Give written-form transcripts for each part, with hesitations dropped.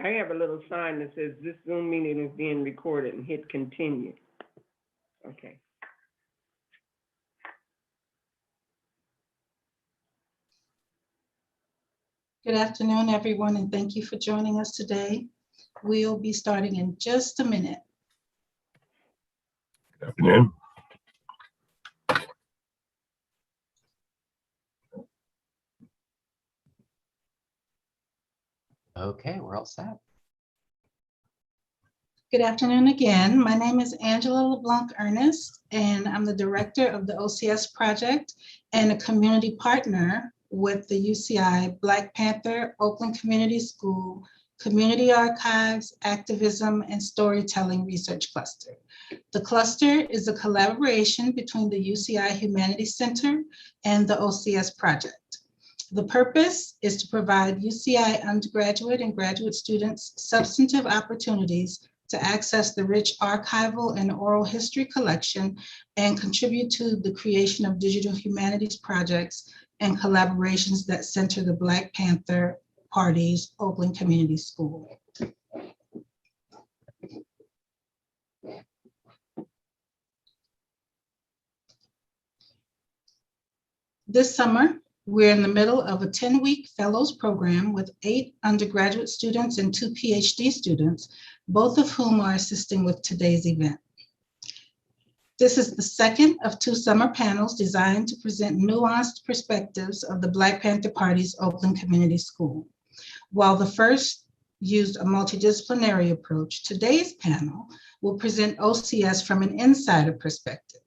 I have a little sign that says this Zoom meeting is being recorded and hit continue. Okay. Good afternoon, everyone, and thank you for joining us today. We'll be starting in just a minute. Good afternoon. Okay, we're all set. Good afternoon again. My name is Angela LeBlanc-Ernest, and I'm the director of the OCS project and a community partner with the UCI Black Panther Oakland Community School Community Archives, Activism, and Storytelling Research Cluster. The cluster is a collaboration between the UCI Humanities Center and the OCS project. The purpose is to provide UCI undergraduate and graduate students substantive opportunities to access the rich archival and oral history collection and contribute to the creation of digital humanities projects and collaborations that center the Black Panther Party's Oakland Community School. This summer, we're in the middle of a 10-week fellows program with 8 undergraduate students and 2 PhD students, both of whom are assisting with today's event. This is the second of 2 summer panels designed to present nuanced perspectives of the Black Panther Party's Oakland Community School. While the first used a multidisciplinary approach, today's panel will present OCS from an insider perspective.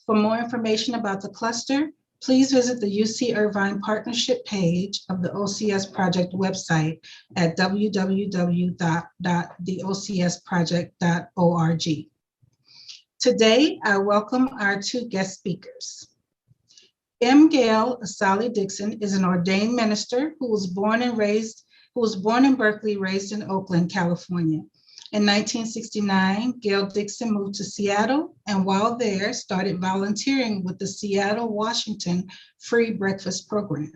For more information about the cluster, please visit the UC Irvine Partnership page of the OCS Project website at www.theocsproject.org. Today, I welcome our 2 guest speakers. Gayle Asali Dixon is an ordained minister who was born in Berkeley, raised in Oakland, California. In 1969, Gail Dixon moved to Seattle, and while there, started volunteering with the Seattle, Washington Free Breakfast Program.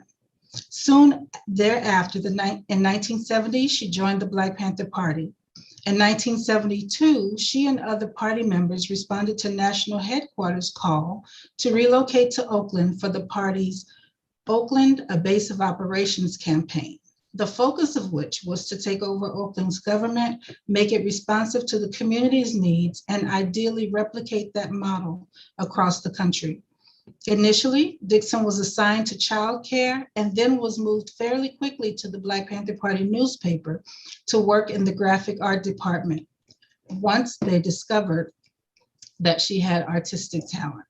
Soon thereafter, in 1970, she joined the Black Panther Party. In 1972, she and other party members responded to national headquarters' call to relocate to Oakland for the party's Oakland, a Base of Operations campaign, the focus of which was to take over Oakland's government, make it responsive to the community's needs, and ideally replicate that model across the country. Initially, Dixon was assigned to childcare and then was moved fairly quickly to the Black Panther Party newspaper to work in the graphic art department once they discovered that she had artistic talent.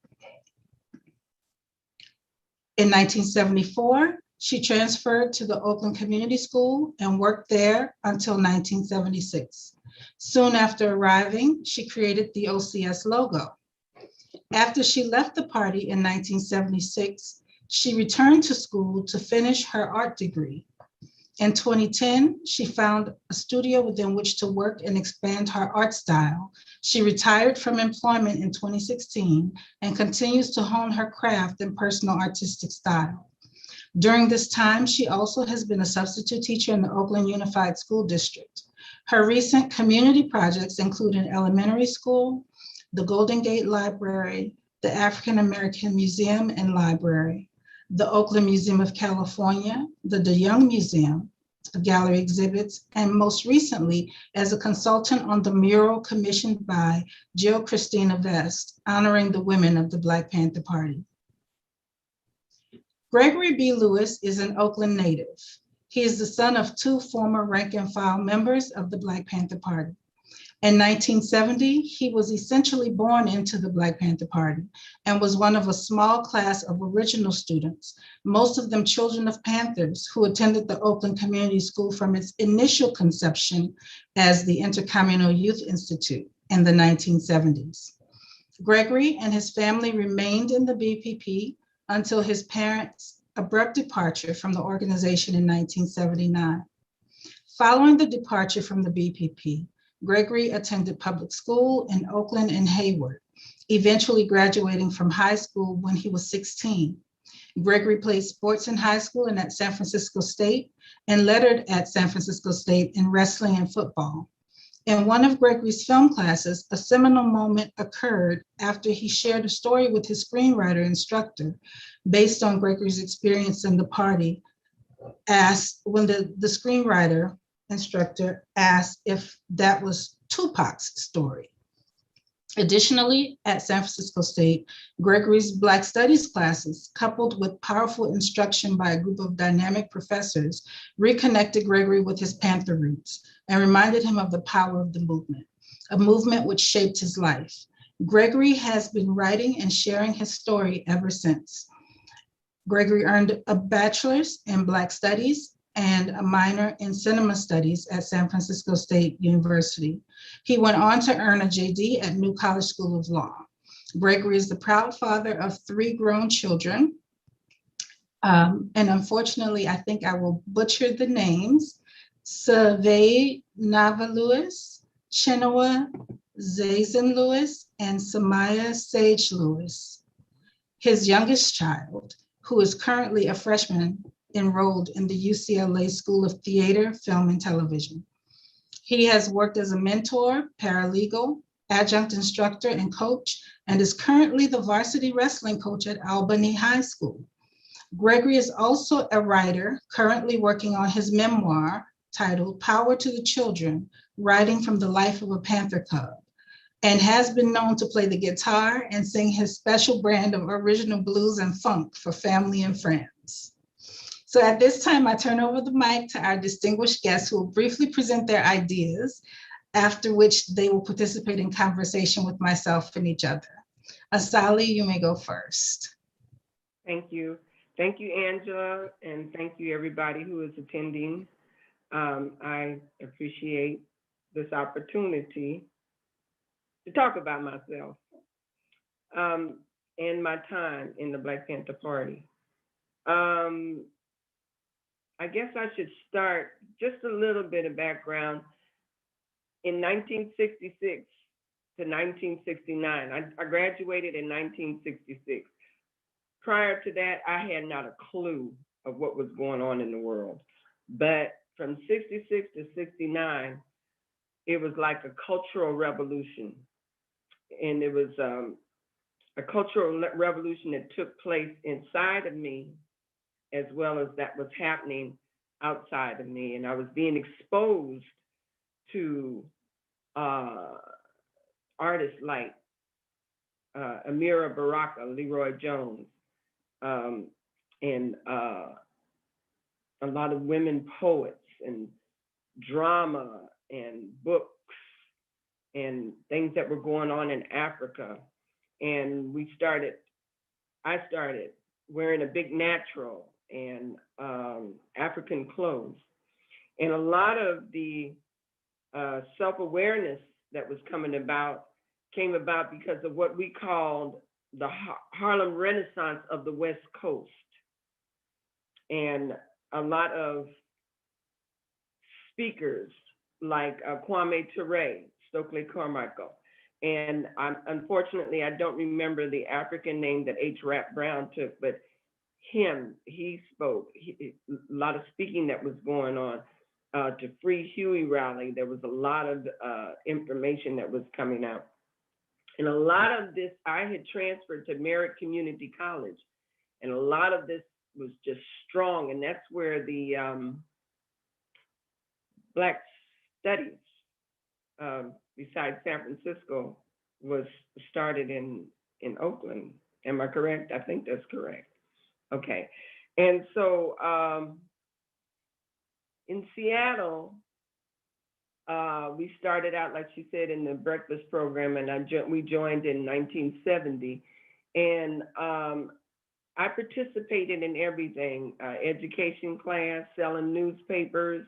In 1974, she transferred to the Oakland Community School and worked there until 1976. Soon after arriving, she created the OCS logo. After she left the party in 1976, she returned to school to finish her art degree. In 2010, she found a studio within which to work and expand her art style. She retired from employment in 2016 and continues to hone her craft and personal artistic style. During this time, she also has been a substitute teacher in the Oakland Unified School District. Her recent community projects include an elementary school, the Golden Gate Library, the African American Museum and Library, the Oakland Museum of California, the DeYoung Museum, gallery exhibits, and most recently as a consultant on the mural commissioned by Jill Christina Vest, honoring the women of the Black Panther Party. Gregory B Lewis is an Oakland native. He is the son of 2 former rank and file members of the Black Panther Party. In 1970, he was essentially born into the Black Panther Party and was one of a small class of original students, most of them children of Panthers who attended the Oakland Community School from its initial conception as the Intercommunal Youth Institute in the 1970s. Gregory and his family remained in the BPP until his parents' abrupt departure from the organization in 1979. Following the departure from the BPP, Gregory attended public school in Oakland and Hayward, eventually graduating from high school when he was 16. Gregory played sports in high school and at San Francisco State, and lettered at San Francisco State in wrestling and football. In one of Gregory's film classes, a seminal moment occurred after he shared a story with his screenwriter instructor based on Gregory's experience in the party, when the screenwriter instructor asked if that was Tupac's story. Additionally, at San Francisco State, Gregory's Black Studies classes, coupled with powerful instruction by a group of dynamic professors, reconnected Gregory with his Panther roots and reminded him of the power of the movement, a movement which shaped his life. Gregory has been writing and sharing his story ever since. Gregory earned a bachelor's in Black Studies and a minor in cinema studies at San Francisco State University. He went on to earn a JD at New College School of Law. Gregory is the proud father of 3 grown children. And unfortunately, I think I will butcher the names. Survey Nava Lewis, Chenoa Zazen Lewis, and Samaya Sage Lewis. His youngest child, who is currently a freshman, enrolled in the UCLA School of Theater, Film, and Television. He has worked as a mentor, paralegal, adjunct instructor, and coach, and is currently the varsity wrestling coach at Albany High School. Gregory is also a writer, currently working on his memoir titled Power to the Children, Writing from the Life of a Panther Cub, and has been known to play the guitar and sing his special brand of original blues and funk for family and friends. So at this time, I turn over the mic to our distinguished guests who will briefly present their ideas, after which they will participate in conversation with myself and each other. Asali, you may go first. Thank you. Thank you, Angela, and thank you, everybody who is attending. I appreciate this opportunity to talk about myself and my time in the Black Panther Party. I guess I should start just a little bit of background. In 1966 to 1969, I graduated in 1966. Prior to that, I had not a clue of what was going on in the world. But from 66 to 69, it was like a cultural revolution. And it was a cultural revolution that took place inside of me, as well as that was happening outside of me. And I was being exposed to artists like Amira Baraka, Leroy Jones, and a lot of women poets and drama and books and things that were going on in Africa. And I started wearing a big natural and African clothes. And a lot of the self-awareness that was came about because of what we called the Harlem Renaissance of the West Coast. And a lot of speakers like Kwame Ture, Stokely Carmichael. And unfortunately, I don't remember the African name that H. Rap Brown took, but he spoke. A lot of speaking that was going on. To Free Huey rally, there was a lot of information that was coming out. And a lot of this, I had transferred to Merritt Community College, and a lot of this was just strong, and that's where the Black Studies, besides San Francisco, was started in Oakland. Am I correct? I think that's correct. Okay. And so in Seattle, we started out, like she said, in the breakfast program, and we joined in 1970. And I participated in everything, education class, selling newspapers.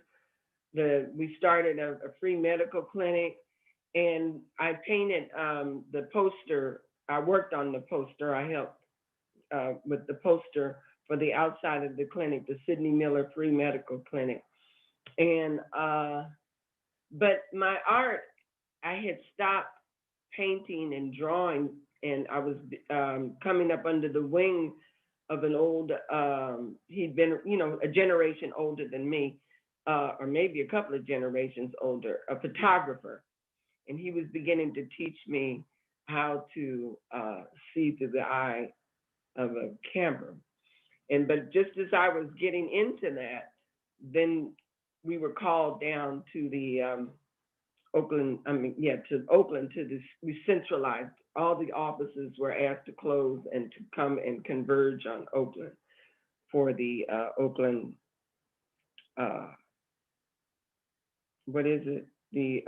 We started a free medical clinic, and I painted the poster. I worked on the poster. I helped with the poster for the outside of the clinic, the Sidney Miller Free Medical Clinic. And but my art, I had stopped painting and drawing, and I was coming up under the wing of an old, he'd been, a generation older than me, or maybe a couple of generations older, a photographer. And he was beginning to teach me how to see through the eye of a camera. But just as I was getting into that, then we were called down to the Oakland, to Oakland we centralized. All the offices were asked to close and to come and converge on Oakland for the Oakland, what is it? The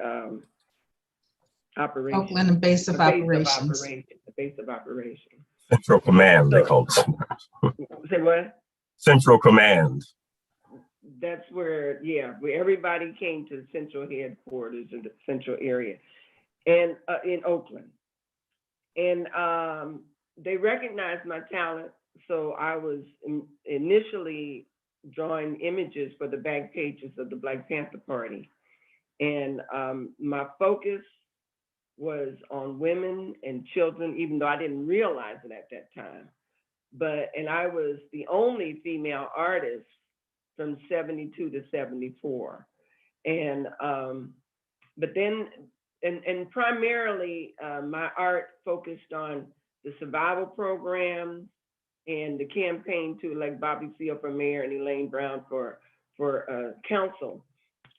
operation. Oakland base of operations. The base of operations. Central Command, they called it. Say what? Central Command. That's where everybody came to the central headquarters in the central area, and in Oakland. And they recognized my talent, so I was initially drawing images for the back pages of the Black Panther Party. And my focus was on women and children, even though I didn't realize it at that time. And I was the only female artist from 72 to 74. And, but then, and primarily my art focused on the survival programs and the campaign to elect Bobby Seale for mayor and Elaine Brown for council,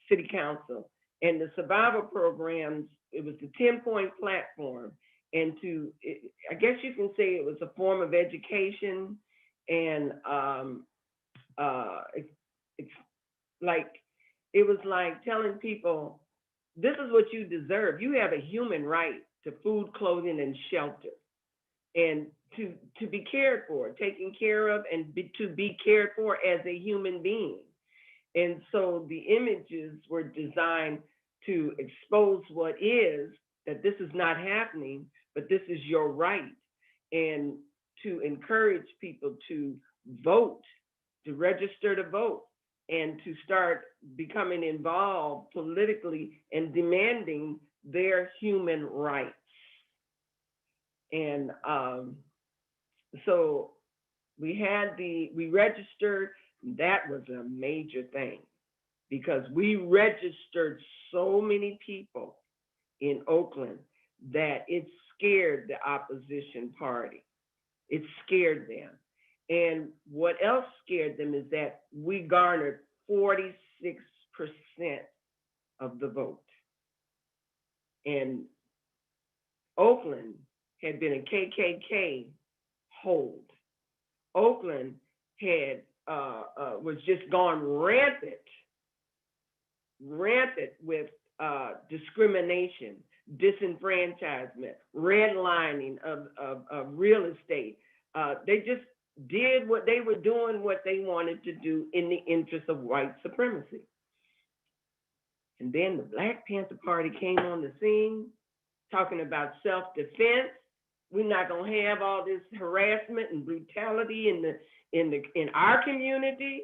city council. And the survival programs, it was the 10-point platform. And I guess you can say it was a form of education. And it was like telling people, this is what you deserve. You have a human right to food, clothing, and shelter. And to be cared for, taken care of, and to be cared for as a human being. And so the images were designed to expose what is, that this is not happening, but this is your right. And to encourage people to vote, to register to vote, and to start becoming involved politically and demanding their human rights. And so we registered. That was a major thing, because we registered so many people in Oakland that it scared the opposition party. It scared them. And what else scared them is that we garnered 46% of the vote. And Oakland had been a KKK hold. Oakland had was just gone rampant with discrimination, disenfranchisement, redlining of real estate. They just did what they were doing, what they wanted to do in the interest of white supremacy. And then the Black Panther Party came on the scene talking about self-defense. We're not gonna have all this harassment and brutality in our community,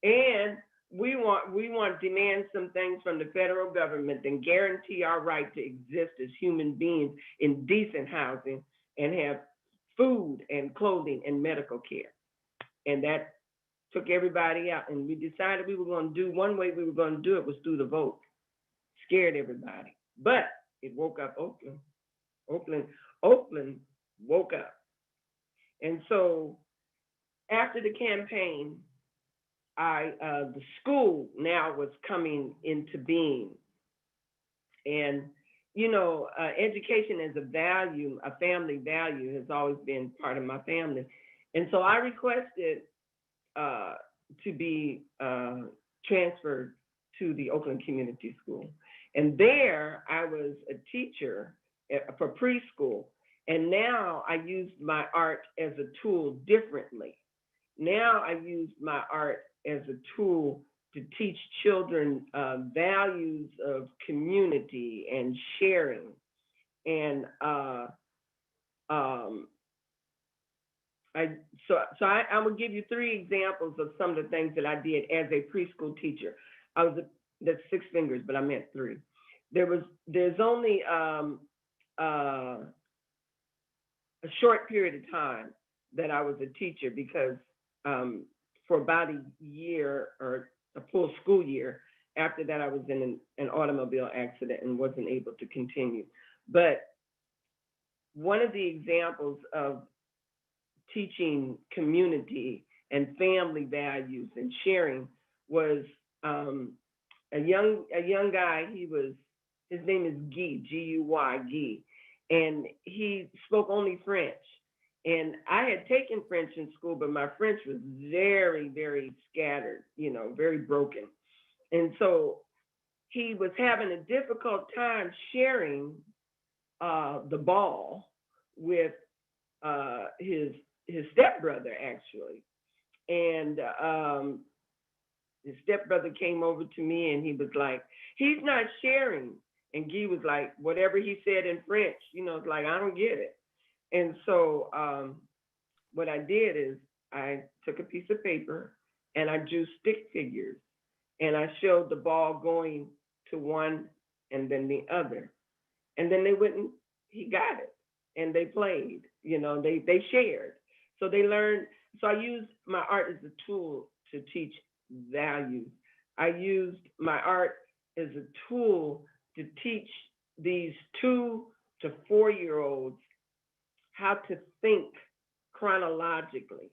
and we want to demand some things from the federal government and guarantee our right to exist as human beings in decent housing and have food and clothing and medical care. And that took everybody out. And we decided we were going to do, one way we were going to do it was through the vote. Scared everybody. But it woke up Oakland. Oakland woke up. And so after the campaign, the school now was coming into being. And education as a value, a family value, has always been part of my family. And so I requested to be transferred to the Oakland Community School. And there I was a teacher for preschool. And now I use my art as a tool differently. Now I use my art as a tool to teach children values of community and sharing. And I will give you 3 examples of some of the things that I did as a preschool teacher. That's 6 fingers, but I meant 3. There's only a short period of time that I was a teacher because for about a year or a full school year, after that I was in an automobile accident and wasn't able to continue. But one of the examples of teaching community and family values and sharing was a young guy. His name is Guy, G-U-Y, Guy, and he spoke only French. And I had taken French in school, but my French was very, very scattered, very broken. And so he was having a difficult time sharing the ball with his stepbrother, actually. And his stepbrother came over to me and he was like, he's not sharing. And Guy was like, whatever he said in French, it's like, I don't get it. And so what I did is I took a piece of paper and I drew stick figures and I showed the ball going to one and then the other. And then they went and he got it and they played, they shared. So they learned. So I used my art as a tool to teach values. I used my art as a tool to teach these 2 to 4-year-olds how to think chronologically.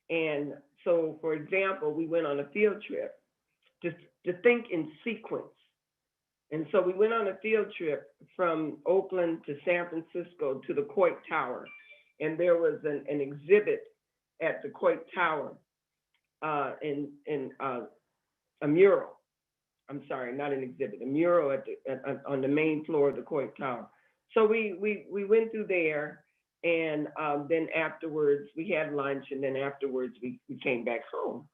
And so, for example, we went on a field trip to think in sequence. And so we went on a field trip from Oakland to San Francisco to the Coit Tower. And there was an exhibit at the Coit Tower in a mural. I'm sorry, not an exhibit, a mural on the main floor of the Coit Tower. So we went through there, and then afterwards we had lunch, and then afterwards we came back home.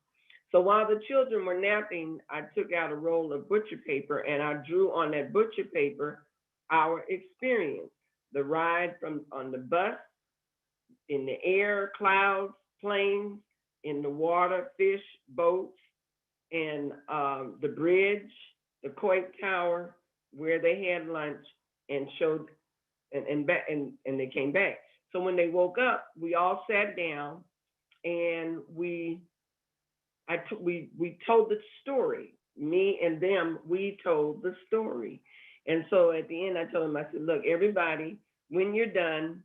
So while the children were napping, I took out a roll of butcher paper and I drew on that butcher paper our experience, the ride on the bus, in the air, clouds, planes, in the water, fish, boats, and the bridge, the Coit Tower, where they had lunch and showed, and they came back. So when they woke up, we all sat down and we told the story. Me and them, we told the story. And so at the end, I told them, I said, look, everybody, when you're done,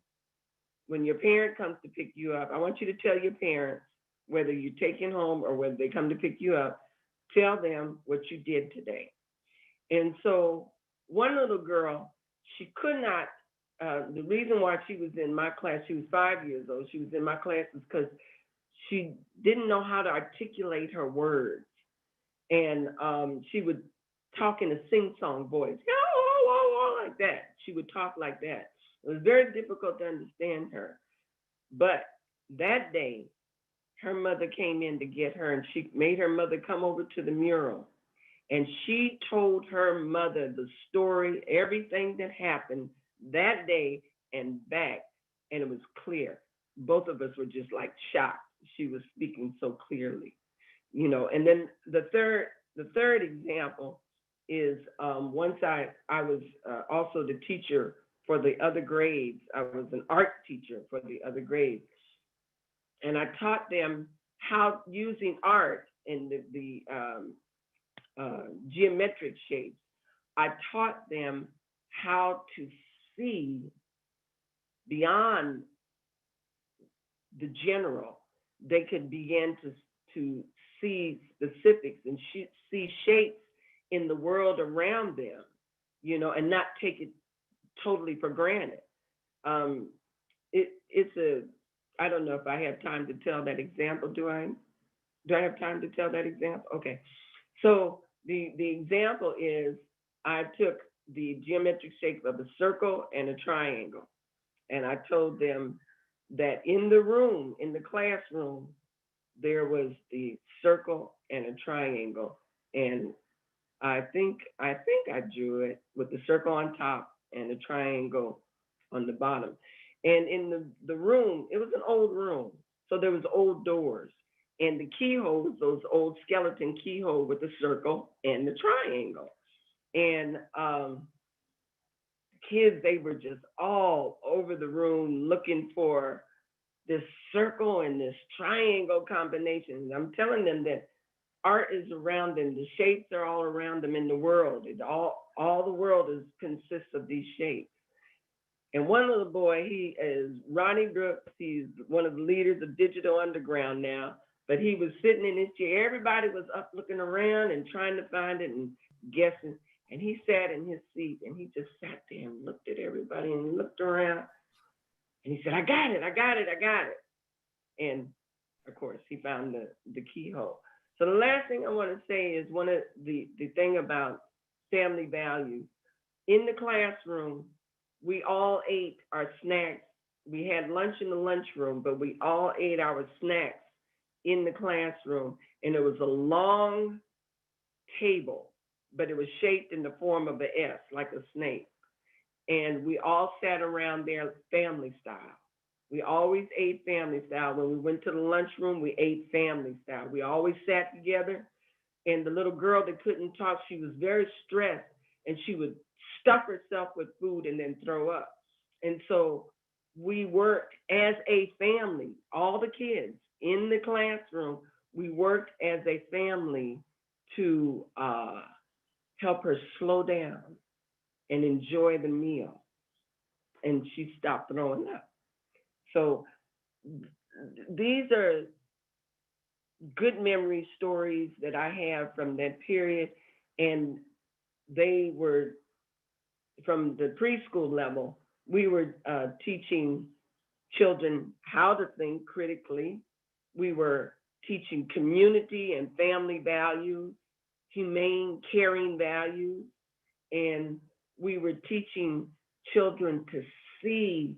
when your parent comes to pick you up, I want you to tell your parents, whether you're taking home or whether they come to pick you up, tell them what you did today. And so one little girl, she could not, the reason why she was in my class, she was 5 years old, she was in my class is because she didn't know how to articulate her words. And she would talk in a sing-song voice, like that. She would talk like that. It was very difficult to understand her. But that day, her mother came in to get her, and she made her mother come over to the mural. And she told her mother the story, everything that happened that day and back, and it was clear. Both of us were just like shocked. She was speaking so clearly, And then the third example is once I was also the teacher for the other grades. I was an art teacher for the other grades. And I taught them how using art in the geometric shapes. I taught them how to see beyond the general. They could begin to see specifics and see shapes in the world around them, and not take it totally for granted. I don't know if I have time to tell that example. Do I have time to tell that example? Okay. So the example is I took the geometric shape of a circle and a triangle, and I told them that in the classroom, there was the circle and a triangle. And I think I drew it with the circle on top and the triangle on the bottom. And in the room, it was an old room. So there was old doors. And the keyholes, those old skeleton keyhole with the circle and the triangle. And kids, they were just all over the room looking for this circle and this triangle combination. I'm telling them that art is around them. The shapes are all around them in the world. All the world consists of these shapes. And one little boy, he is Ronnie Brooks. He's one of the leaders of Digital Underground now. But he was sitting in his chair. Everybody was up looking around and trying to find it and guessing. And he sat in his seat and he just sat there and looked at everybody and looked around. And he said, I got it, I got it, I got it. And of course, he found the keyhole. So the last thing I want to say is one of the thing about family values. In the classroom, we all ate our snacks. We had lunch in the lunchroom, but we all ate our snacks in the classroom. And it was a long table, but it was shaped in the form of an S, like a snake. And we all sat around there family style. We always ate family style. When we went to the lunchroom, we ate family style. We always sat together. And the little girl that couldn't talk, she was very stressed, and she would stuff herself with food and then throw up. And so we worked as a family, all the kids in the classroom, we worked as a family to help her slow down and enjoy the meal. And she stopped throwing up. So these are good memory stories that I have from that period. And they were from the preschool level. We were teaching children how to think critically. We were teaching community and family values, humane, caring values. And we were teaching children to see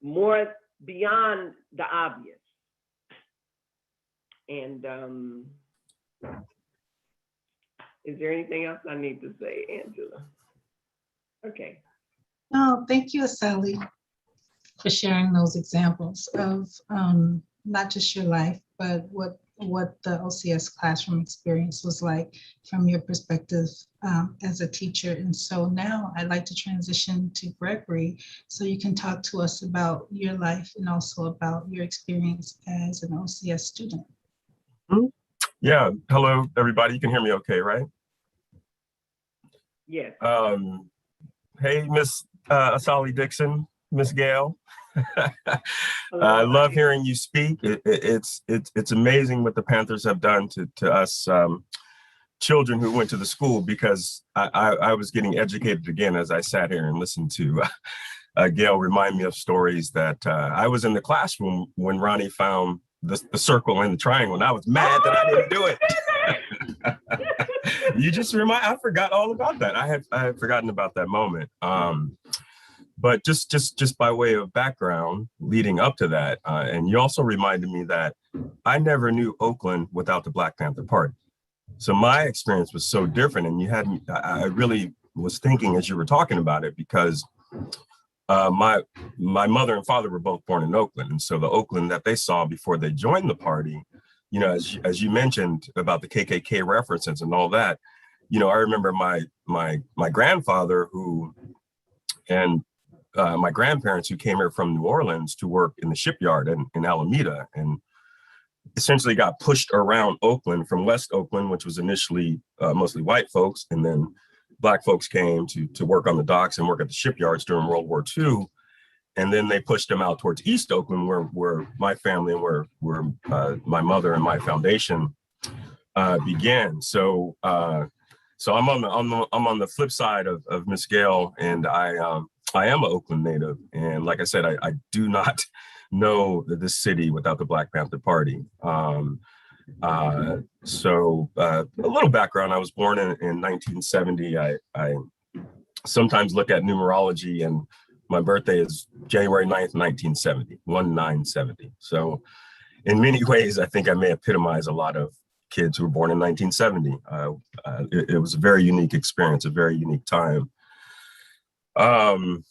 more beyond the obvious. And is there anything else I need to say, Angela? Okay. No, thank you, Asali, for sharing those examples of not just your life, but what the OCS classroom experience was like from your perspective as a teacher. And so now I'd like to transition to Gregory so you can talk to us about your life and also about your experience as an OCS student. Yeah. Hello, everybody. You can hear me okay, right? Yes. Hey, Miss Asali Dixon, Miss Gail. I love hearing you speak. It's amazing what the Panthers have done to us children who went to the school, because I was getting educated again as I sat here and listened to Gail remind me of stories that I was in the classroom when Ronnie found the circle and the triangle, and I was mad that I didn't do it. You just I forgot all about that. I had forgotten about that moment. But just by way of background leading up to that, and you also reminded me that I never knew Oakland without the Black Panther Party. So my experience was so different, and I really was thinking as you were talking about it, because my mother and father were both born in Oakland, and so the Oakland that they saw before they joined the party, you know, as you mentioned about the KKK references and all that, you know, I remember my grandfather and my grandparents who came here from New Orleans to work in the shipyard in Alameda, and essentially got pushed around Oakland from West Oakland, which was initially mostly white folks, and then Black folks came to work on the docks and work at the shipyards during World War II. And then they pushed them out towards East Oakland, where my family and where my mother and my foundation began. So I'm on the flip side of Miss Gail, and I am an Oakland native. And like I said, I do not know this city without the Black Panther Party. So a little background: I was born in 1970. I sometimes look at numerology, and my birthday is January 9th, 1970, 1970. So in many ways, I think I may epitomize a lot of kids who were born in 1970. It was a very unique experience, a very unique time. My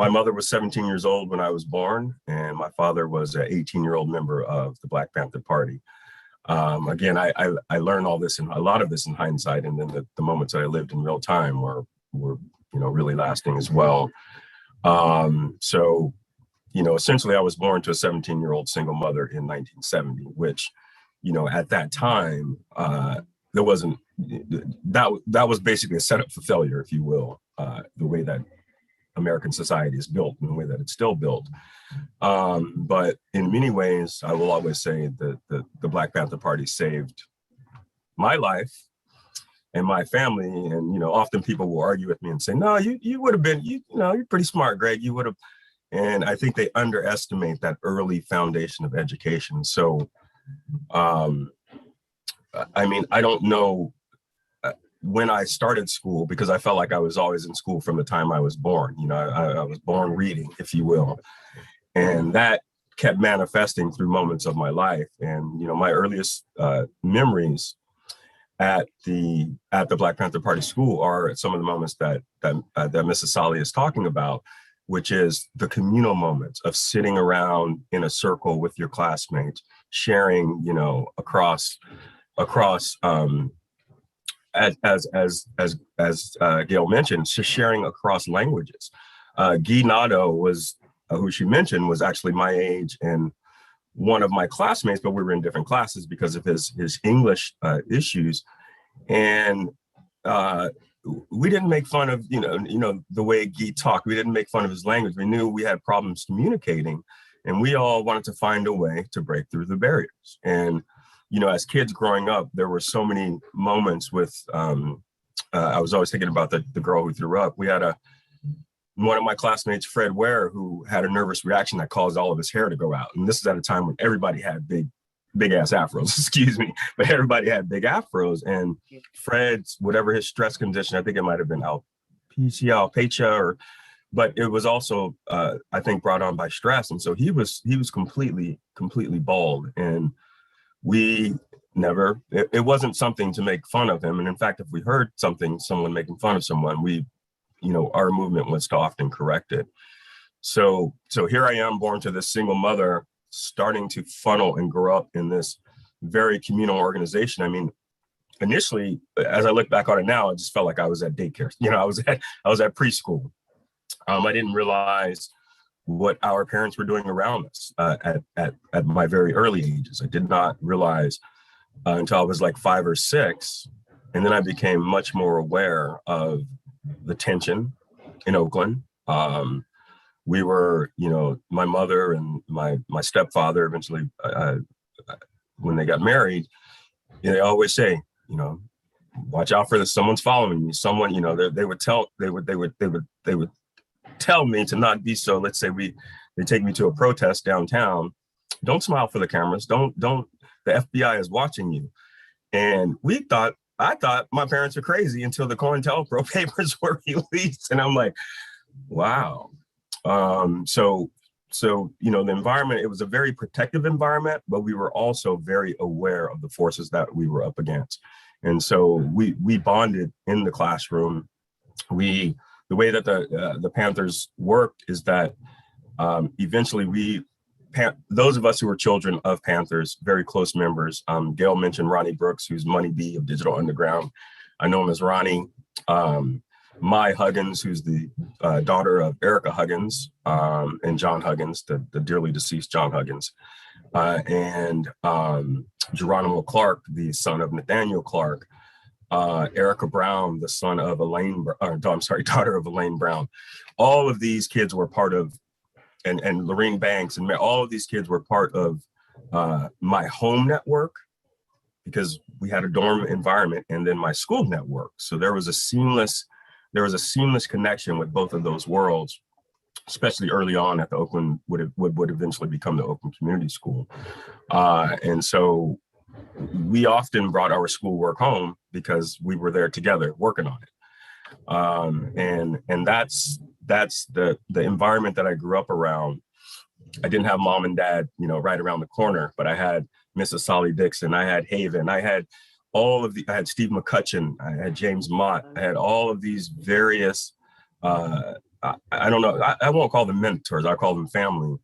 mother was 17 years old when I was born, and my father was an 18-year-old member of the Black Panther Party. Again, I learned all this and a lot of this in hindsight, and then the moments that I lived in real time were really lasting as well. So essentially I was born to a 17-year-old single mother in 1970, which, at that time, there wasn't, that was basically a setup for failure, if you will, the way that American society is built and the way that it's still built. But in many ways, I will always say that the Black Panther Party saved my life and my family. And, often people will argue with me and say, no, you would have been, you're pretty smart, Greg, you would have. And I think they underestimate that early foundation of education. So, I don't know when I started school, because I felt like I was always in school from the time I was born. I was born reading, if you will. And that kept manifesting through moments of my life. And, my earliest memories at the Black Panther Party school are some of the moments that Miss Asali is talking about, which is the communal moments of sitting around in a circle with your classmates, sharing, across as Gail mentioned, just sharing across languages. Guy Nadeau was, who she mentioned, was actually my age and one of my classmates, but we were in different classes because of his English issues. And we didn't make fun of, the way Guy talked. We didn't make fun of his language. We knew we had problems communicating, and we all wanted to find a way to break through the barriers. And, as kids growing up, there were so many moments with, I was always thinking about the girl who threw up. We had one of my classmates, Fred Ware, who had a nervous reaction that caused all of his hair to go out. And this is at a time when everybody had big ass afros, excuse me, but everybody had big afros. And Fred's, whatever his stress condition, I think it might've been alopecia, but it was also, I think, brought on by stress. And so he was completely bald. And we never, it wasn't something to make fun of him. And in fact, if we heard someone making fun of someone, our movement was to often correct it. So here I am, born to this single mother, starting to funnel and grow up in this very communal organization. I mean, initially, as I look back on it now, I just felt like I was at daycare. I was at preschool. I didn't realize what our parents were doing around us at my very early ages. I did not realize until I was like 5 or 6. And then I became much more aware of the tension in Oakland. We were, my mother and my stepfather eventually, when they got married, they always say, watch out for this. Someone's following you. Someone, they would tell me to not be so. Let's say they take me to a protest downtown. Don't smile for the cameras. Don't. The FBI is watching you. And I thought my parents were crazy until the COINTELPRO papers were released, and I'm like, wow. So the environment, it was a very protective environment, but we were also very aware of the forces that we were up against. And so we bonded in the classroom. The way that the Panthers worked is that eventually those of us who were children of Panthers, very close members. Gail mentioned Ronnie Brooks, who's Money B of Digital Underground. I know him as Ronnie. Mai Huggins, who's the daughter of Erica Huggins and John Huggins, the dearly deceased John Huggins, and Geronimo Clark, the son of Nathaniel Clark, Erica Brown, the son of daughter of Elaine Brown. All of these kids were part of, and Lorraine Banks, and all of these kids were part of my home network, because we had a dorm environment, and then my school network. So there was a seamless connection with both of those worlds, especially early on at the Oakland, would eventually become the Oakland Community School. And so we often brought our schoolwork home because we were there together working on it. And that's the environment that I grew up around. I didn't have mom and dad, right around the corner, but I had Miss Asali Dixon, I had Haven, I had Steve McCutcheon, I had James Mott, I had all of these various, I don't know, I won't call them mentors, I call them family,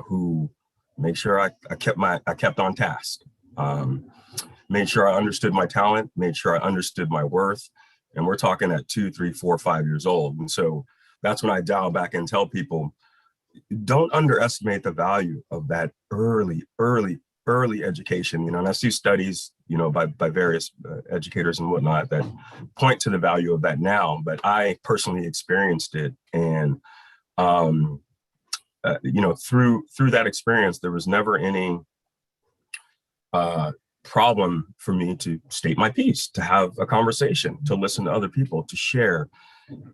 who made sure I kept on task, made sure I understood my talent, made sure I understood my worth. And we're talking at 2, 3, 4, 5 years old. And so that's when I dial back and tell people, don't underestimate the value of that early education, and I see studies, by various educators and whatnot that point to the value of that now, but I personally experienced it. And, through that experience, there was never any problem for me to state my piece, to have a conversation, to listen to other people, to share.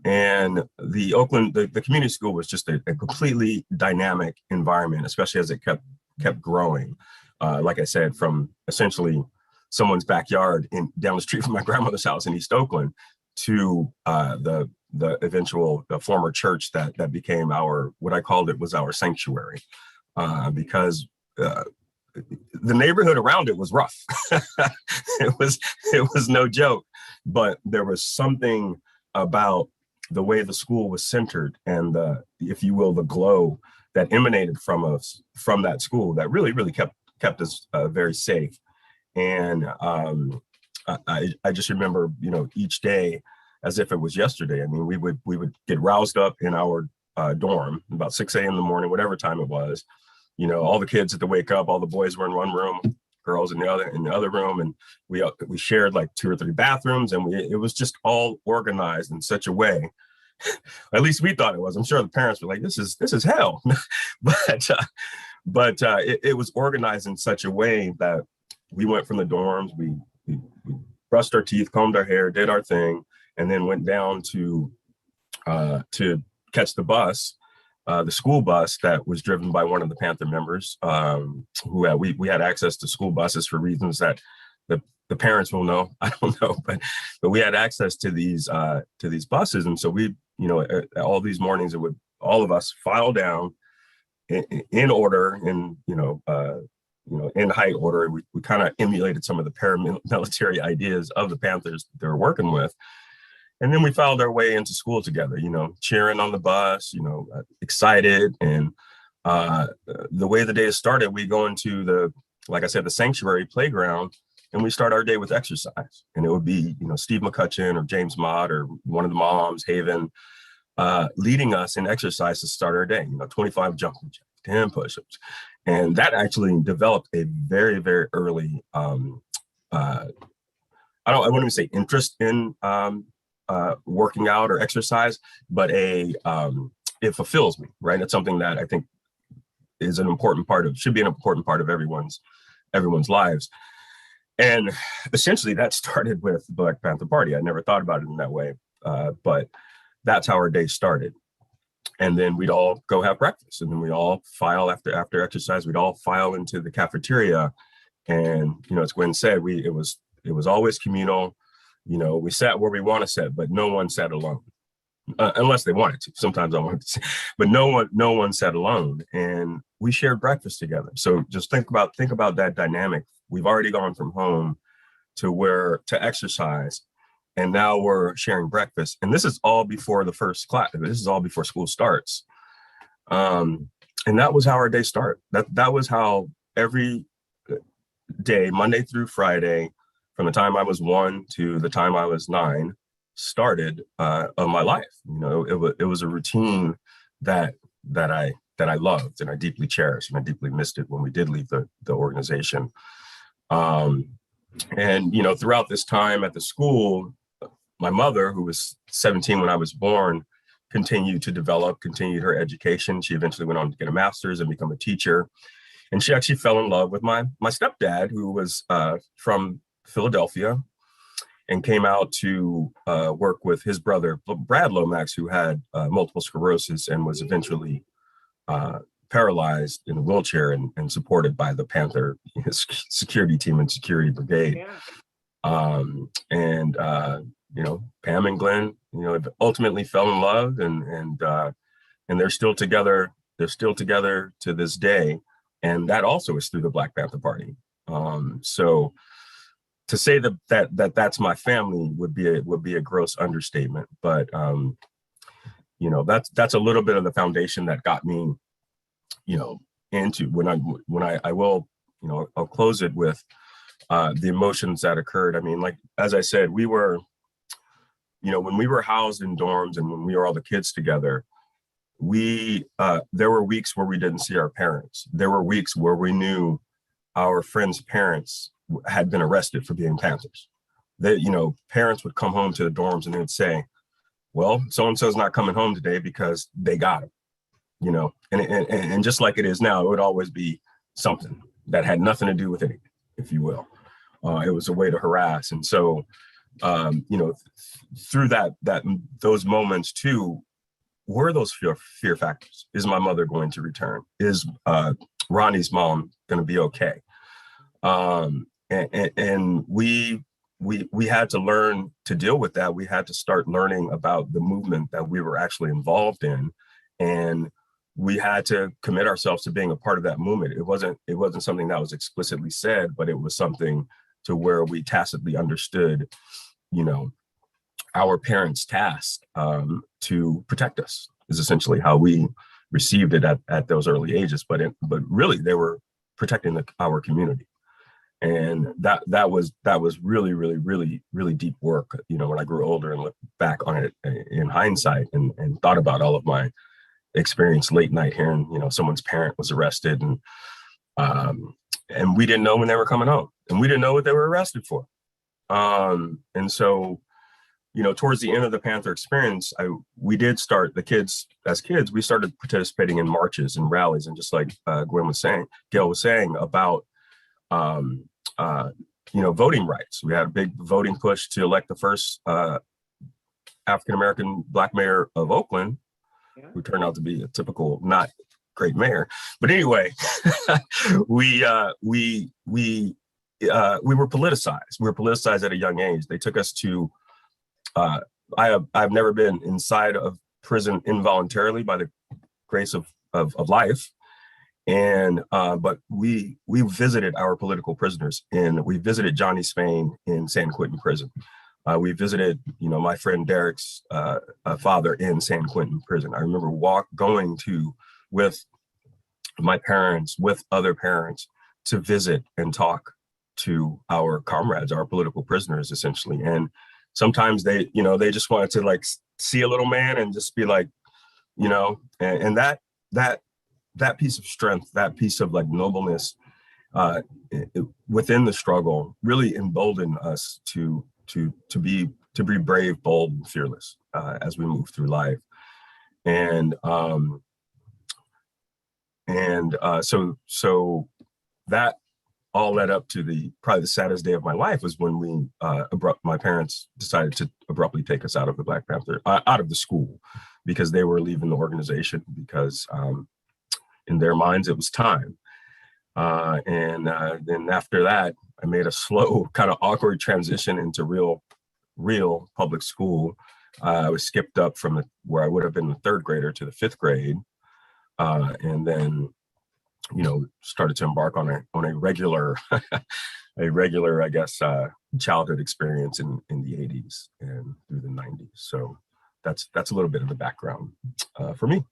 And the Oakland, the community school was just a completely dynamic environment, especially as it kept growing. Like I said, from essentially someone's backyard down the street from my grandmother's house in East Oakland to the eventual former church that became what I called it was our sanctuary, because the neighborhood around it was rough. It was no joke, but there was something about the way the school was centered and if you will, the glow that emanated from that school that really kept us very safe. And I just remember, each day as if it was yesterday. I mean, we would get roused up in our dorm about 6 a.m. in the morning, whatever time it was. All the kids had to wake up. All the boys were in one room, girls in the other room, and we shared like 2 or 3 bathrooms, and it was just all organized in such a way. At least we thought it was. I'm sure the parents were like, "This is hell," but it was organized in such a way that we went from the dorms, we brushed our teeth, combed our hair, did our thing, and then went down to catch the bus. The school bus that was driven by one of the Panther members, we had access to school buses for reasons that the parents will know. I don't know, but we had access to these buses, and so we, all these mornings, all of us file down in order, in height order. We kind of emulated some of the paramilitary ideas of the Panthers they were working with. And then we filed our way into school together, cheering on the bus, excited. And the way the day started, we go into like I said, the sanctuary playground, and we start our day with exercise. And it would be, Steve McCutcheon or James Mott or one of the moms, Haven, leading us in exercise to start our day, 25 jumping jacks, 10 push-ups. And that actually developed a very, very early, I wouldn't even say interest in working out or exercise, but it fulfills me, right? It's something that I think is should be an important part of everyone's lives. And essentially that started with the Black Panther Party. I never thought about it in that way, but that's how our day started. And then we'd all go have breakfast, and then we all file after exercise. We'd all file into the cafeteria, and as Gwen said, it was always communal. We sat where we want to sit, but no one sat alone, unless they wanted to. Sometimes I wanted to, but no one sat alone, and we shared breakfast together. So just think about that dynamic. We've already gone from home to exercise, and now we're sharing breakfast. And this is all before the first class. This is all before school starts. And that was how our day started. That was how every day, Monday through Friday, from the time I was 1 to the time I was 9, started of my life. It was a routine that I loved and I deeply cherished, and I deeply missed it when we did leave the organization. And throughout this time at the school, my mother, who was 17 when I was born, continued her education. She eventually went on to get a master's and become a teacher. And she actually fell in love with my stepdad, who was from Philadelphia, and came out to work with his brother, Brad Lomax, who had multiple sclerosis and was eventually paralyzed in a wheelchair and supported by the Panther security team and security brigade. Yeah. Pam and Glenn, ultimately fell in love, and they're still together. They're still together to this day. And that also is through the Black Panther Party. So to say that's my family would be a gross understatement. But that's a little bit of the foundation that got me, into I'll close it with the emotions that occurred. I mean, like, as I said, we were, when we were housed in dorms and when we were all the kids together, there were weeks where we didn't see our parents. There were weeks where we knew our friends' parents had been arrested for being Panthers. That, parents would come home to the dorms and they would say, well, so-and-so's not coming home today because they got him, and just like it is now, it would always be something that had nothing to do with anything, if you will. It was a way to harass. And so, through those moments too, were those fear factors? Is my mother going to return? Is Ronnie's mom going to be okay? And we had to learn to deal with that. We had to start learning about the movement that we were actually involved in, and we had to commit ourselves to being a part of that movement. It wasn't something that was explicitly said, but it was something to where we tacitly understood, our parents' task to protect us is essentially how we received it at those early ages. But really, they were protecting our community. And that was really, really, really, really deep work. When I grew older and looked back on it in hindsight and thought about all of my experience late night hearing, someone's parent was arrested, and we didn't know when they were coming home, and we didn't know what they were arrested for. And so, towards the end of the Panther experience, we did start, as kids, we started participating in marches and rallies, and just like Gail was saying about voting rights. We had a big voting push to elect the first African-American Black mayor of Oakland, who turned out to be a typical not great mayor. But anyway, we were politicized. We were politicized at a young age. They took us to, I've never been inside of prison involuntarily by the grace of life. And but we visited our political prisoners, and we visited Johnny Spain in San Quentin prison. We visited, my friend Derek's father in San Quentin prison. I remember going with my parents, with other parents, to visit and talk to our comrades, our political prisoners, essentially. And sometimes they just wanted to like see a little man and just be like, and that piece of strength, that piece of like nobleness within the struggle really emboldened us to be brave, bold, and fearless as we move through life. And so that all led up to probably the saddest day of my life was when my parents decided to abruptly take us out of the Black Panther, out of the school, because they were leaving the organization because in their minds it was time. And then after that, I made a slow, kind of awkward transition into real public school. I was skipped up from where I would have been the third grader to the fifth grade, and then started to embark on a regular I guess childhood experience in the 80s and through the 90s. So that's a little bit of the background for me.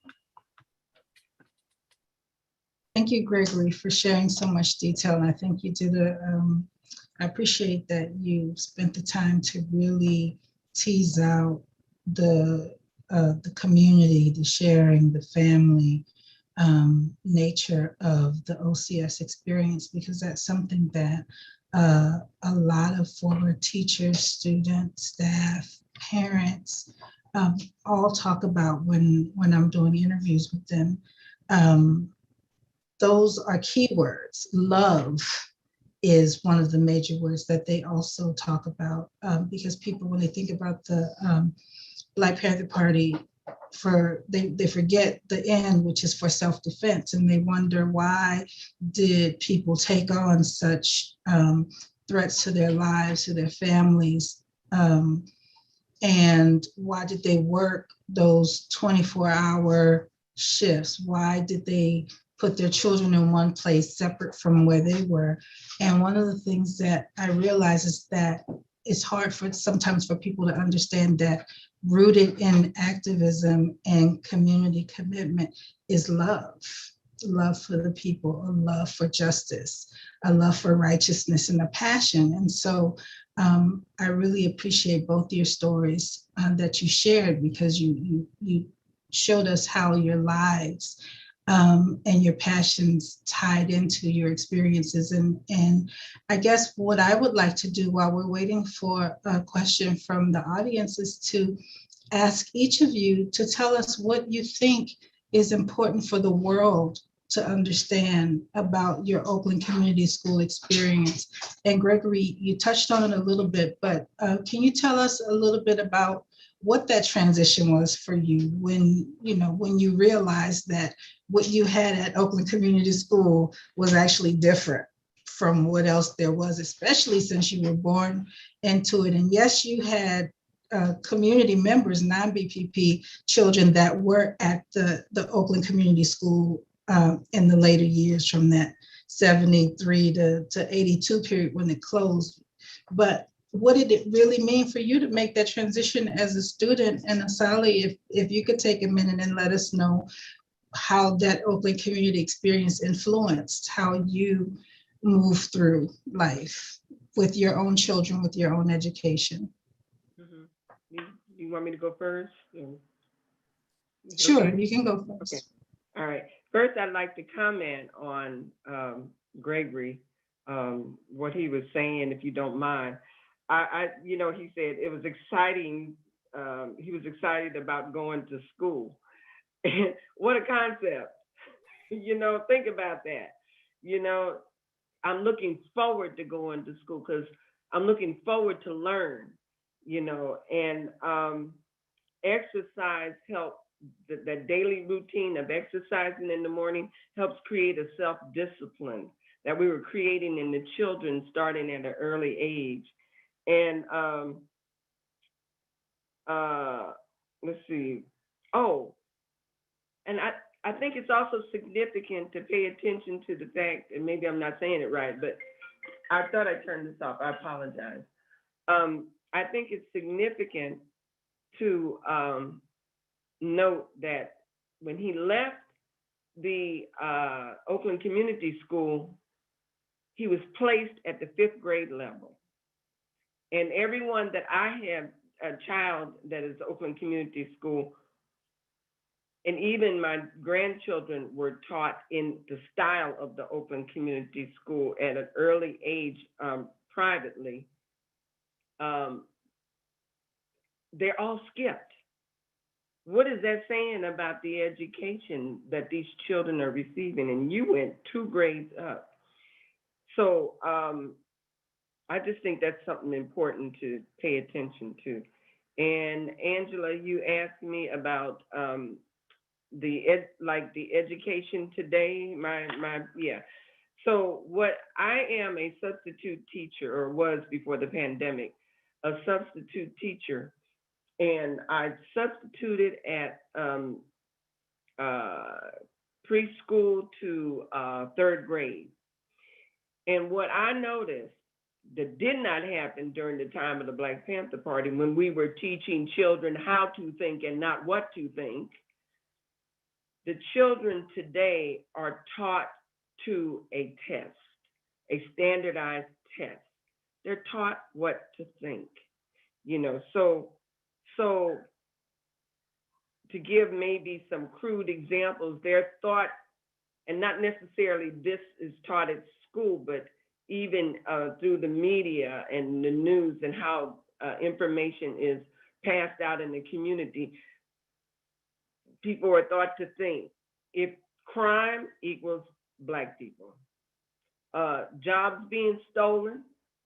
Thank you, Gregory, for sharing so much detail. And I think you did I appreciate that you spent the time to really tease out the community, the sharing, the family nature of the OCS experience, because that's something that a lot of former teachers, students, staff, parents all talk about when I'm doing interviews with them. Those are keywords. Love is one of the major words that they also talk about, because people, when they think about the Black Panther Party, they forget the N, which is for self-defense, and they wonder, why did people take on such threats to their lives, to their families, and why did they work those 24-hour shifts? Why did they put their children in one place separate from where they were? And one of the things that I realize is that it's hard sometimes for people to understand that rooted in activism and community commitment is love for the people, a love for justice, a love for righteousness, and a passion. And so I really appreciate both your stories that you shared, because you showed us how your lives and your passions tied into your experiences. And I guess what I would like to do while we're waiting for a question from the audience is to ask each of you to tell us what you think is important for the world to understand about your Oakland Community School experience. And Gregory, you touched on it a little bit, but can you tell us a little bit about what that transition was for you when you realized that what you had at Oakland Community School was actually different from what else there was, especially since you were born into it. And yes, you had community members, non-BPP children that were at the Oakland Community School in the later years from that 73 to 82 period when it closed. But what did it really mean for you to make that transition as a student? And Asali, if you could take a minute and let us know how that Oakland community experience influenced how you move through life with your own children, with your own education. Mm-hmm. You want me to go first? Sure, Okay. you can go first. Okay. All right. First, I'd like to comment on Gregory, what he was saying, if you don't mind. He said it was exciting. He was excited about going to school. What a concept. Think about that. I'm looking forward to going to school because I'm looking forward to learn, and exercise helps. The daily routine of exercising in the morning helps create a self-discipline that we were creating in the children starting at an early age. And let's see. Oh, and I think it's also significant to pay attention to the fact, and maybe I'm not saying it right, but I thought I turned this off. I apologize. I think it's significant to note that when he left the Oakland Community School, he was placed at the 5th grade level. And everyone that I have a child that is Oakland Community School, and even my grandchildren were taught in the style of the Oakland Community School at an early age privately. They're all skipped. What is that saying about the education that these children are receiving? And you went 2 grades up. So I just think that's something important to pay attention to. And Angela, you asked me about the education today. Yeah. So what I am a substitute teacher, or was before the pandemic, a substitute teacher. And I substituted at preschool to 3rd grade. And what I noticed that did not happen during the time of the Black Panther Party, when we were teaching children how to think and not what to think, the children today are taught to a test, a standardized test. They're taught what to think, So to give maybe some crude examples, they're taught, and not necessarily this is taught at school, but even through the media and the news and how information is passed out in the community, people are taught to think if crime equals Black people, jobs being stolen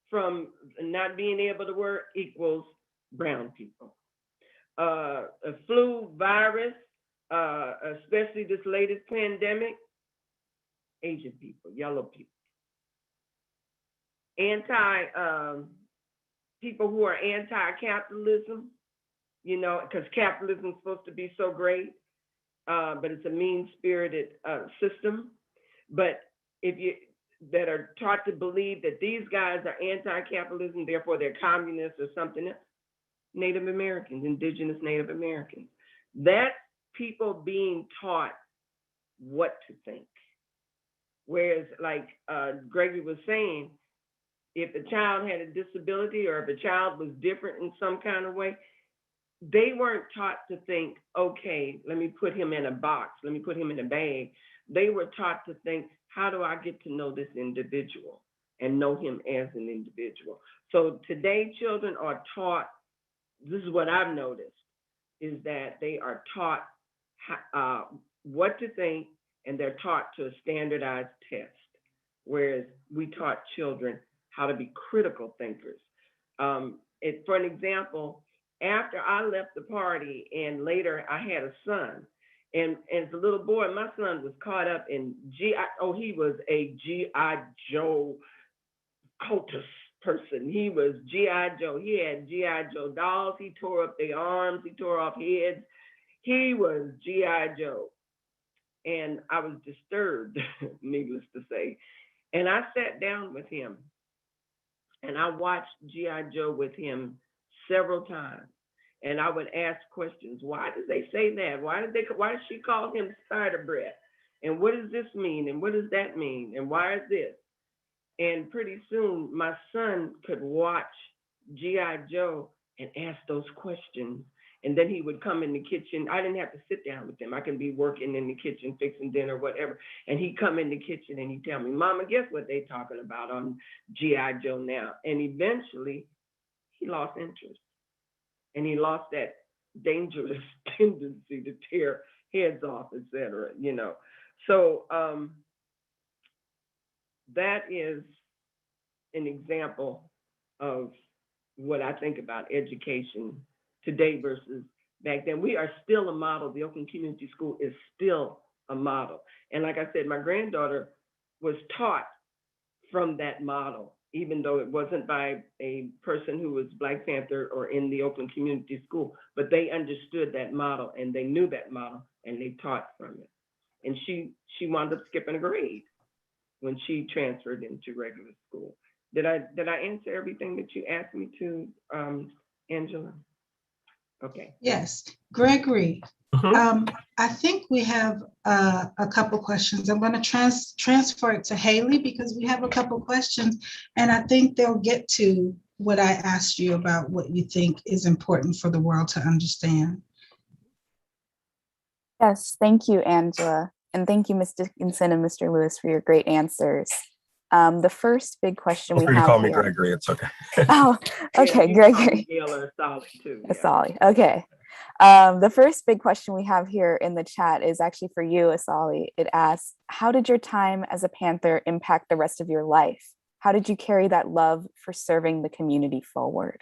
from not being able to work equals brown people. A flu virus, especially this latest pandemic, Asian people, yellow people. People who are anti-capitalism, because capitalism is supposed to be so great, but it's a mean-spirited system. But if you that are taught to believe that these guys are anti-capitalism, therefore they're communists or something else, Native Americans, indigenous Native Americans. That's people being taught what to think. Whereas, like Gregory was saying, if a child had a disability or if a child was different in some kind of way, they weren't taught to think, okay, let me put him in a box, let me put him in a bag. They were taught to think, how do I get to know this individual and know him as an individual? So today, children are taught, this is what I've noticed, is that they are taught what to think, and they're taught to a standardized test, whereas we taught children how to be critical thinkers. For an example, after I left the party and later I had a son, and as a little boy, my son was caught up in he was a G.I. Joe cultist person. He was G.I. Joe. He had G.I. Joe dolls. He tore up their arms. He tore off heads. He was G.I. Joe. And I was disturbed, needless to say. And I sat down with him and I watched G.I. Joe with him several times. And I would ask questions. Why did they say that? Why did she call him spider breath? And what does this mean? And what does that mean? And why is this? And pretty soon my son could watch G.I. Joe and ask those questions. And then he would come in the kitchen. I didn't have to sit down with him. I can be working in the kitchen, fixing dinner, whatever. And he'd come in the kitchen and he'd tell me, Mama, guess what they talking about on G.I. Joe now? And eventually he lost interest. And he lost that dangerous tendency to tear heads off, et cetera, you know. So that is an example of what I think about education today versus back then. We are still a model. The Oakland Community School is still a model. And like I said, my granddaughter was taught from that model, even though it wasn't by a person who was Black Panther or in the Oakland Community School, but they understood that model and they knew that model and they taught from it. And she wound up skipping a grade when she transferred into regular school. Did I answer everything that you asked me to, Angela? Okay. Yes, Gregory. I think we have a couple questions. I'm going to transfer it to Haley because we have a couple questions, and I think they'll get to what I asked you about what you think is important for the world to understand. Yes, thank you, Angela. And thank you, Ms. Dickinson and Mr. Lewis, for your great answers. The first big question we have to call me here. Gregory, it's okay. Oh, okay, Yeah, Gregory. Gail or Asali too. Yeah. Asali, okay. The first big question we have here in the chat is actually for you, Asali. It asks, how did your time as a Panther impact the rest of your life? How did you carry that love for serving the community forward?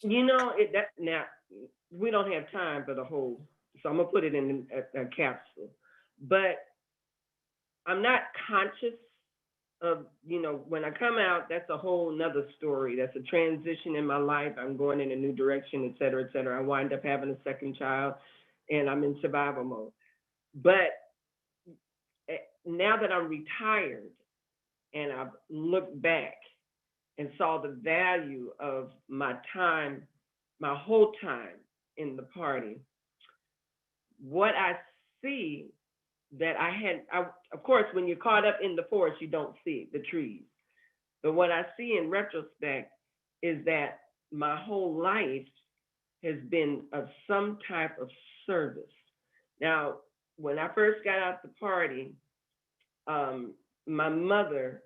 You know, now we don't have time for the whole, so I'm gonna put it in a capsule. But I'm not conscious of, you know, when I come out, that's a whole nother story. That's a transition in my life. I'm going in a new direction, et cetera, et cetera. I wind up having a second child and I'm in survival mode. But now that I'm retired and I've looked back and saw the value of my time, my whole time in the party, what I see that of course, when you're caught up in the forest, you don't see the trees. But what I see in retrospect is that my whole life has been of some type of service. Now, when I first got out the party, my mother,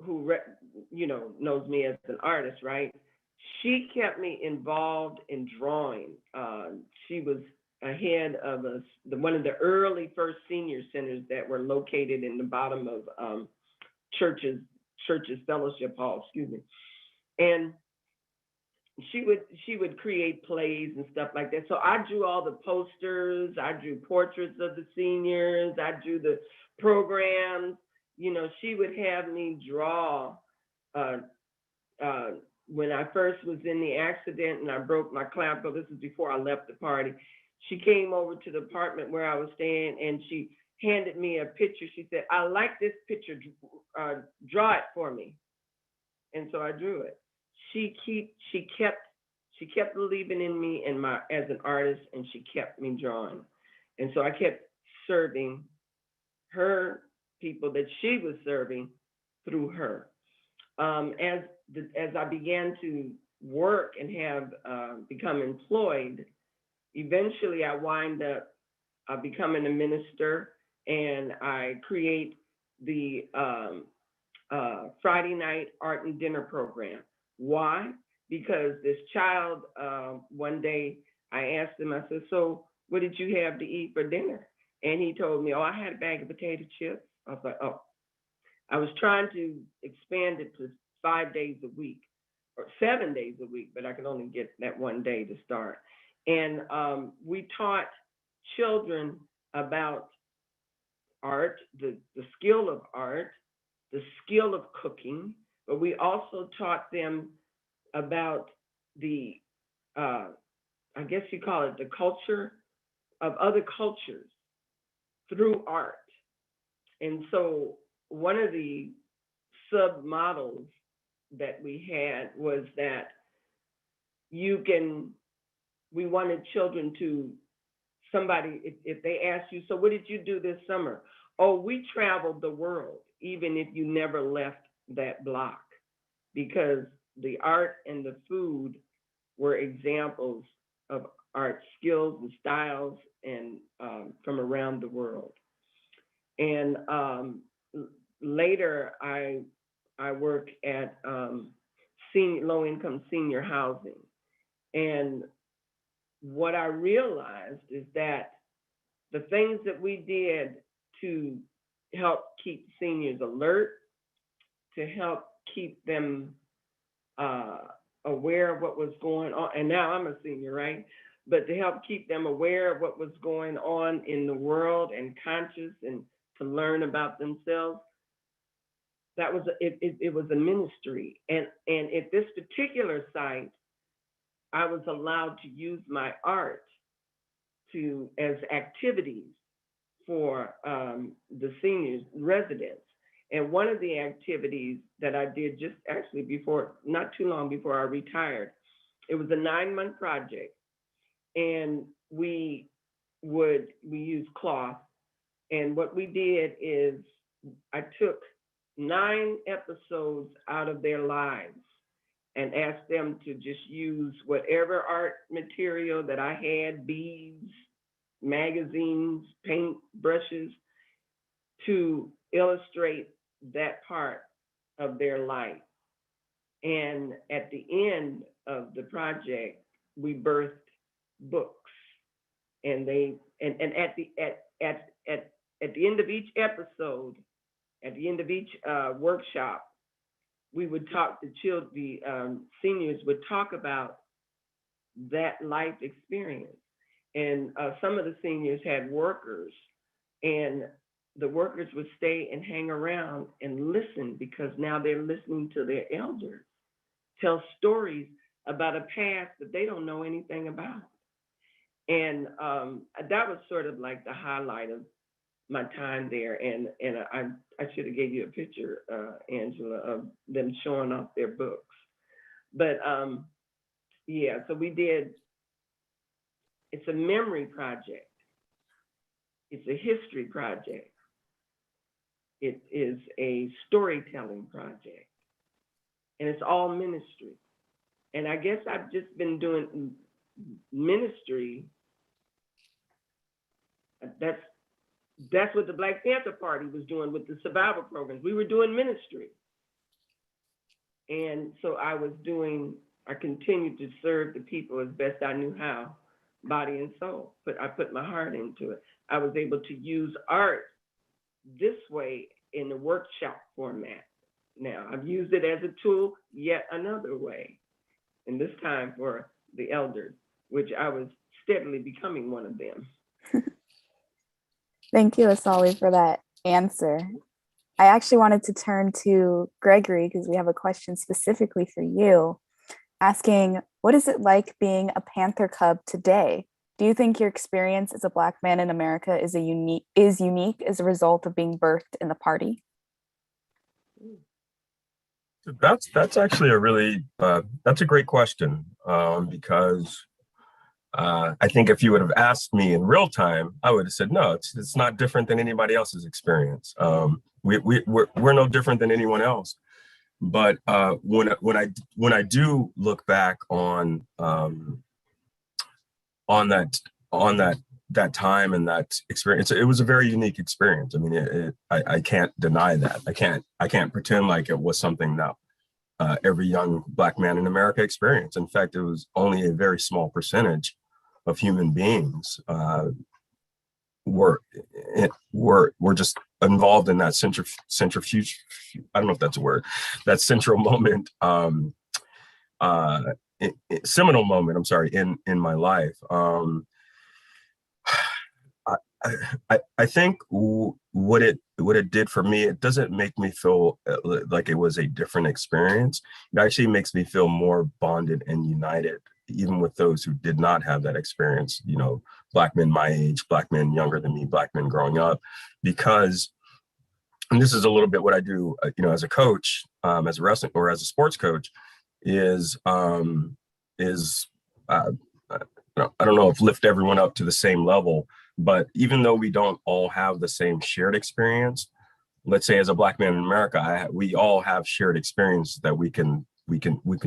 who knows me as an artist, right? She kept me involved in drawing. She was ahead of one of the early first senior centers that were located in the bottom of churches fellowship hall, excuse me. And she would create plays and stuff like that. So I drew all the posters, I drew portraits of the seniors, I drew the programs. You know, she would have me draw. When I first was in the accident and I broke my clavicle, this is before I left the party, she came over to the apartment where I was staying and she handed me a picture. She said, I like this picture, draw it for me. And so I drew it. She kept believing in me and as an artist, and she kept me drawing. And so I kept serving her people that she was serving through her. As I began to work and have become employed, eventually I wind up becoming a minister, and I create the Friday night art and dinner program. Why? Because this child, one day I asked him, I said, so what did you have to eat for dinner? And he told me, oh, I had a bag of potato chips. I was like, oh. I was trying to expand it to 5 days a week or 7 days a week, but I could only get that one day to start. And we taught children about art, the skill of art, the skill of cooking, but we also taught them about the, I guess you call it the culture of other cultures through art. And so one of the sub-models that we had was that we wanted children to, if they ask you, so what did you do this summer? Oh, we traveled the world, even if you never left that block, because the art and the food were examples of art skills and styles and from around the world. And later, I work at low-income senior housing. And what I realized is that the things that we did to help keep seniors alert, to help keep them aware of what was going on, and now I'm a senior, right? But to help keep them aware of what was going on in the world and conscious and to learn about themselves, that was it was a ministry. And at this particular site, I was allowed to use my art as activities for the seniors residents. And one of the activities that I did just actually not too long before I retired, it was a 9-month project. And we used cloth. And what we did is I took 9 episodes out of their lives and asked them to just use whatever art material that I had, beads, magazines, paint brushes, to illustrate that part of their life. And at the end of the project, we birthed books. And at the end of each episode, at the end of each workshop, we would talk, the seniors would talk about that life experience. And some of the seniors had workers, and the workers would stay and hang around and listen, because now they're listening to their elders tell stories about a past that they don't know anything about. And that was sort of like the highlight of my time there. And I should have gave you a picture, Angela, of them showing off their books. But yeah, so we did, it's a memory project. It's a history project. It is a storytelling project. And it's all ministry. And I guess I've just been doing ministry. That's what the Black Panther Party was doing with the survival programs. We were doing ministry. And so I continued to serve the people as best I knew how, body and soul. But I put my heart into it. I was able to use art this way in the workshop format. Now, I've used it as a tool yet another way, and this time for the elders, which I was steadily becoming one of them. Thank you, Asali, for that answer. I actually wanted to turn to Gregory because we have a question specifically for you, asking, what is it like being a Panther Cub today? Do you think your experience as a Black man in America is unique as a result of being birthed in the party? That's actually a really that's a great question, because I think if you would have asked me in real time, I would have said no. It's not different than anybody else's experience. We're no different than anyone else. But when I do look back on that time and that experience, it was a very unique experience. I mean, I can't deny that. I can't pretend like it was something that every young Black man in America experienced. In fact, it was only a very small percentage of human beings were just involved in that centrifuge. I don't know if that's a word. That central moment, seminal moment. I'm sorry, in my life. I think what it did for me, it doesn't make me feel like it was a different experience. It actually makes me feel more bonded and united, even with those who did not have that experience. You know, Black men my age, Black men younger than me, Black men growing up, because, and this is a little bit what I do, you know, as a coach, as a wrestling or as a sports coach, is you know, I don't know if lift everyone up to the same level, but even though we don't all have the same shared experience, let's say as a Black man in America, we all have shared experience that we can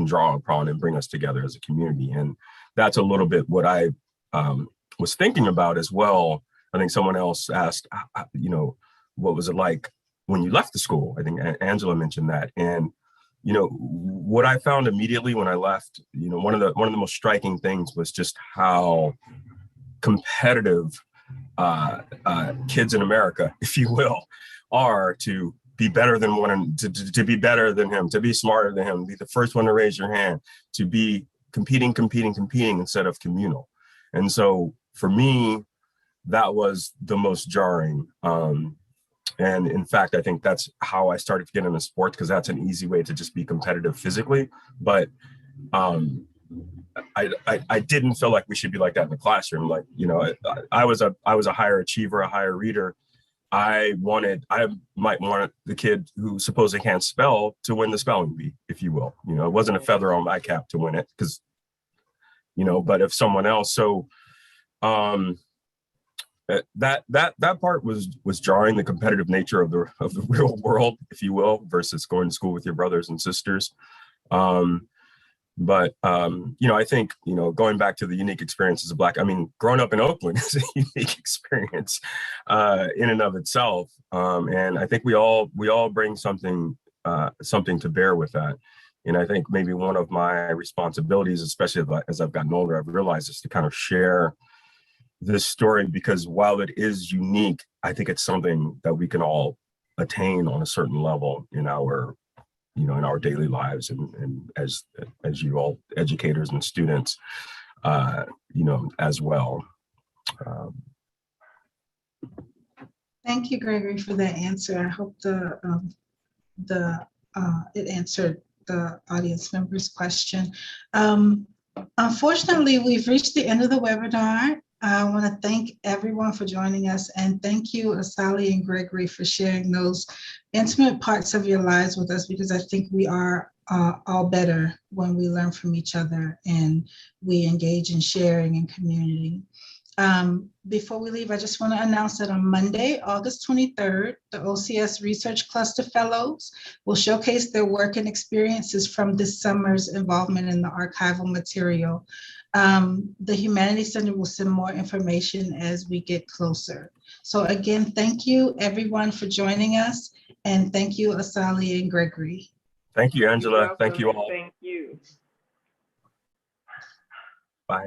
draw upon and bring us together as a community. And that's a little bit what I was thinking about as well. I think someone else asked, you know, what was it like when you left the school? I think Angela mentioned that. And, you know, what I found immediately when I left, you know, one of the most striking things was just how competitive kids in America, if you will, are to be better than to be better than him, to be smarter than him, be the first one to raise your hand, to be competing instead of communal. And so for me, that was the most jarring. And in fact, I think that's how I started to get into sports, because that's an easy way to just be competitive physically. But I didn't feel like we should be like that in the classroom. Like, you know, I was a higher achiever, a higher reader. I might want the kid who supposedly can't spell to win the spelling bee, if you will. You know, it wasn't a feather on my cap to win it, because, you know, but if someone else, so that part was jarring, the competitive nature of the real world, if you will, versus going to school with your brothers and sisters. But you know, I think, you know, going back to the unique experience as a Black, I mean, growing up in Oakland is a unique experience in and of itself. And I think we all bring something to bear with that. And I think maybe one of my responsibilities, especially as I've gotten older, I've realized, is to kind of share this story, because while it is unique, I think it's something that we can all attain on a certain level in our, you know, in our daily lives, and as you all educators and students, you know, as well. Thank you, Gregory, for that answer. I hope it answered the audience member's question. Unfortunately, we've reached the end of the webinar. I want to thank everyone for joining us, and thank you, Asali and Gregory, for sharing those intimate parts of your lives with us, because I think we are all better when we learn from each other and we engage in sharing and community. Before we leave, I just want to announce that on Monday, August 23rd, the OCS Research Cluster Fellows will showcase their work and experiences from this summer's involvement in the archival material. The Humanities Center will send more information as we get closer. So again, thank you everyone for joining us, and thank you, Asali and Gregory. Thank you, Angela. Thank you all. Thank you. Bye.